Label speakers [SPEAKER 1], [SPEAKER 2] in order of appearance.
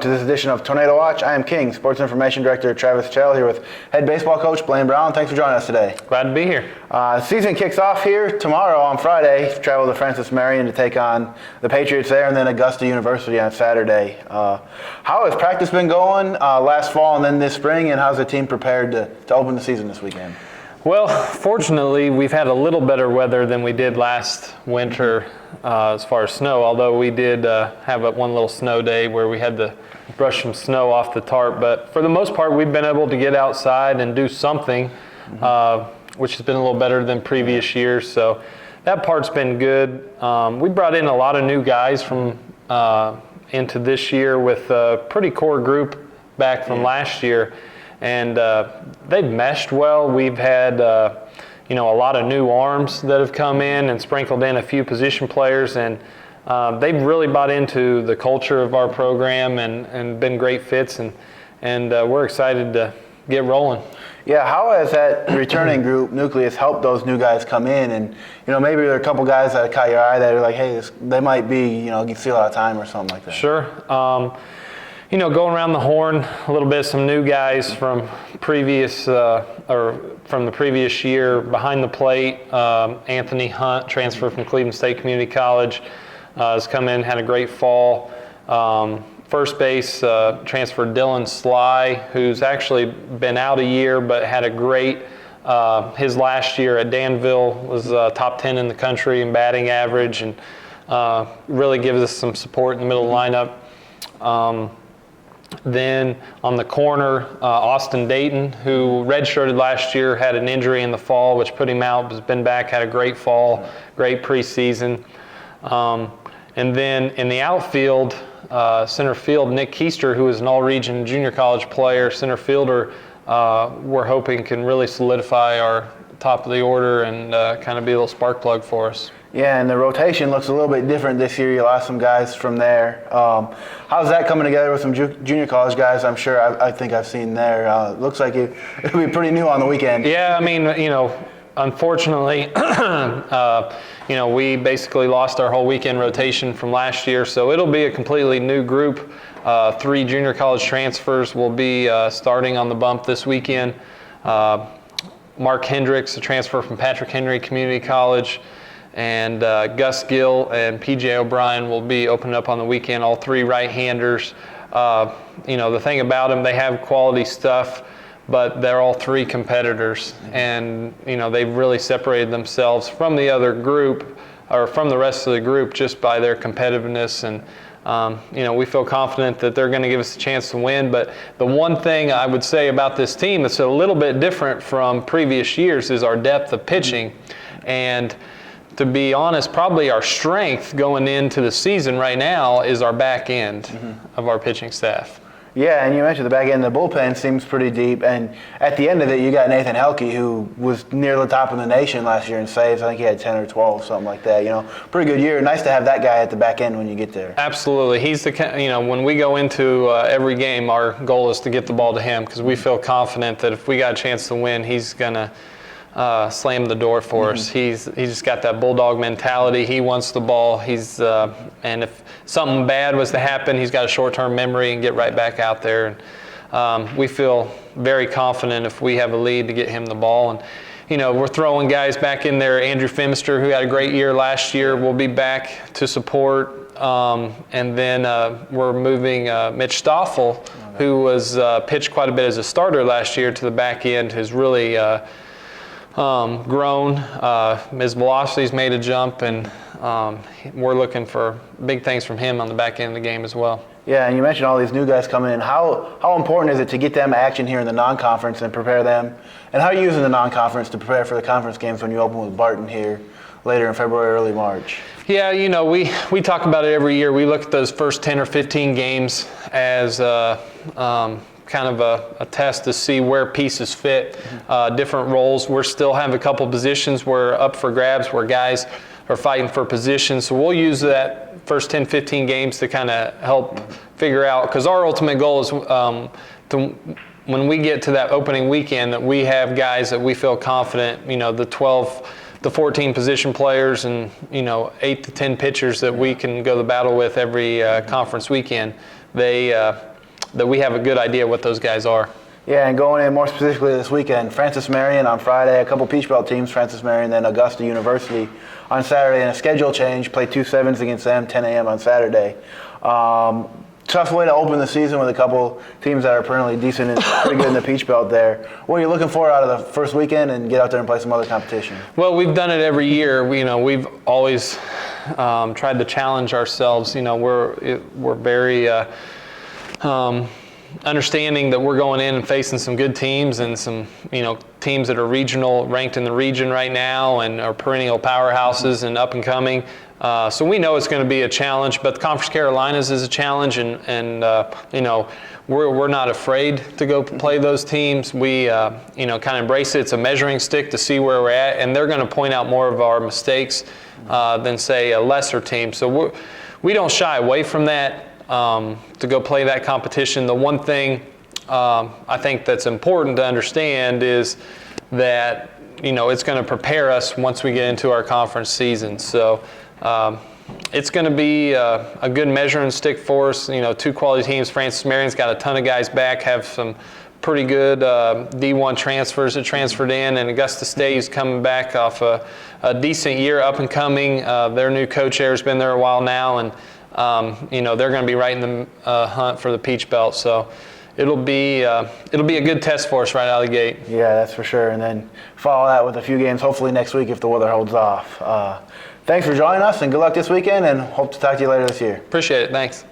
[SPEAKER 1] to this edition of Tornado Watch. I am King, Sports Information Director Travis Chell, here with head baseball coach Blaine Brown. Thanks for joining us today.
[SPEAKER 2] Glad to be here.
[SPEAKER 1] Season kicks off here tomorrow on Friday. Travel to Francis Marion to take on the Patriots there, and then Augusta University on Saturday. How has practice been going last fall and then this spring, and how's the team prepared to open the season this weekend?
[SPEAKER 2] Well, fortunately, we've had a little better weather than we did last winter as far as snow, although we did have one little snow day where we had to brush some snow off the tarp. But for the most part, we've been able to get outside and do something, which has been a little better than previous years. So that part's been good. We brought in a lot of new guys from into this year with a pretty core group back from last year. And they've meshed well. We've had, a lot of new arms that have come in and sprinkled in a few position players. And they've really bought into the culture of our program and been great fits. And we're excited to get rolling.
[SPEAKER 1] Yeah, how has that returning group nucleus helped those new guys come in? And, maybe there are a couple guys that caught your eye that are like, hey, they might be, you see a lot of time or something like that.
[SPEAKER 2] Sure. Going around the horn a little bit, some new guys from previous from the previous year behind the plate. Anthony Hunt, transfer from Cleveland State Community College, has come in, had a great fall. First base transfer Dylan Sly, who's actually been out a year but had a great his last year at Danville was top 10 in the country in batting average, and really gives us some support in the middle of the lineup. Then on the corner, Austin Dayton, who redshirted last year, had an injury in the fall, which put him out, has been back, had a great fall, great preseason. And then in the outfield, center field, Nick Keister, who is an all-region junior college player, center fielder, we're hoping can really solidify our top of the order and kind of be a little spark plug for us.
[SPEAKER 1] Yeah, and the rotation looks a little bit different this year. You lost some guys from there. How's that coming together with some junior college guys? I'm sure I think I've seen there. Looks like it'll be pretty new on the weekend.
[SPEAKER 2] Yeah, unfortunately, we basically lost our whole weekend rotation from last year, so it'll be a completely new group. 3 junior college transfers will be starting on the bump this weekend. Mark Hendricks, a transfer from Patrick Henry Community College, and Gus Gill and P.J. O'Brien will be opening up on the weekend, all 3 right-handers. The thing about them, they have quality stuff, but they're all 3 competitors. And, they've really separated themselves from the other group, or from the rest of the group, just by their competitiveness. And, we feel confident that they're going to give us a chance to win. But the one thing I would say about this team that's a little bit different from previous years is our depth of pitching. And to be honest, probably our strength going into the season right now is our back end of our pitching staff.
[SPEAKER 1] Yeah, and you mentioned the back end of the bullpen seems pretty deep. And at the end of it, you got Nathan Helke, who was near the top of the nation last year in saves. I think he had 10 or 12, something like that. Pretty good year. Nice to have that guy at the back end when you get there. Absolutely.
[SPEAKER 2] He's when we go into every game, our goal is to get the ball to him because we feel confident that if we got a chance to win, he's going to slam the door for us. He's just got that bulldog mentality. He wants the ball. And if something bad was to happen, he's got a short-term memory and get right back out there. And we feel very confident if we have a lead to get him the ball. And we're throwing guys back in there. Andrew Femister, who had a great year last year, will be back to support. And then we're moving Mitch Stoffel, who was pitched quite a bit as a starter last year, to the back end, has really grown. His velocity's made a jump, and we're looking for big things from him on the back end of the game as well.
[SPEAKER 1] Yeah, and you mentioned all these new guys coming in. How important is it to get them action here in the non-conference and prepare them? And how are you using the non-conference to prepare for the conference games when you open with Barton here later in February, early March?
[SPEAKER 2] Yeah, we talk about it every year. We look at those first 10 or 15 games as kind of a test to see where pieces fit, different roles. We still have a couple positions where up for grabs, where guys are fighting for positions. So we'll use that first 10, 15 games to kind of help figure out, because our ultimate goal is when we get to that opening weekend, that we have guys that we feel confident, the 12 the 14 position players and 8 to 10 pitchers that we can go to battle with every conference weekend. They that we have a good idea what those guys are.
[SPEAKER 1] Yeah, and going in more specifically this weekend, Francis Marion on Friday, a couple Peach Belt teams, Francis Marion, then Augusta University on Saturday, and a schedule change, play 2 7s against them, 10 a.m. on Saturday. Tough way to open the season with a couple teams that are apparently decent and pretty good in the Peach Belt there. What are you looking for out of the first weekend and get out there and play some other competition?
[SPEAKER 2] Well, we've done it every year. We've always tried to challenge ourselves. We're very understanding that we're going in and facing some good teams and some teams that are regional, ranked in the region right now, and are perennial powerhouses and up and coming. So we know it's going to be a challenge, but the Conference Carolinas is a challenge, and we're not afraid to go play those teams. We kind of embrace it. It's a measuring stick to see where we're at, and they're going to point out more of our mistakes than, say, a lesser team. So we don't shy away from that to go play that competition. The one thing I think that's important to understand is that it's going to prepare us once we get into our conference season. So it's going to be a good measuring stick for us. 2 quality teams. Francis Marion's got a ton of guys back, have some pretty good D1 transfers that transferred in, and Augusta State is coming back off a decent year, up and coming. Their new coach there has been there a while now, and they're going to be right in the hunt for the Peach Belt. So it'll be a good test for us right out of the gate.
[SPEAKER 1] Yeah, that's for sure. And then follow that with a few games, hopefully next week if the weather holds off. Thanks for joining us, and good luck this weekend, and hope to talk to you later this year.
[SPEAKER 2] Appreciate it. Thanks.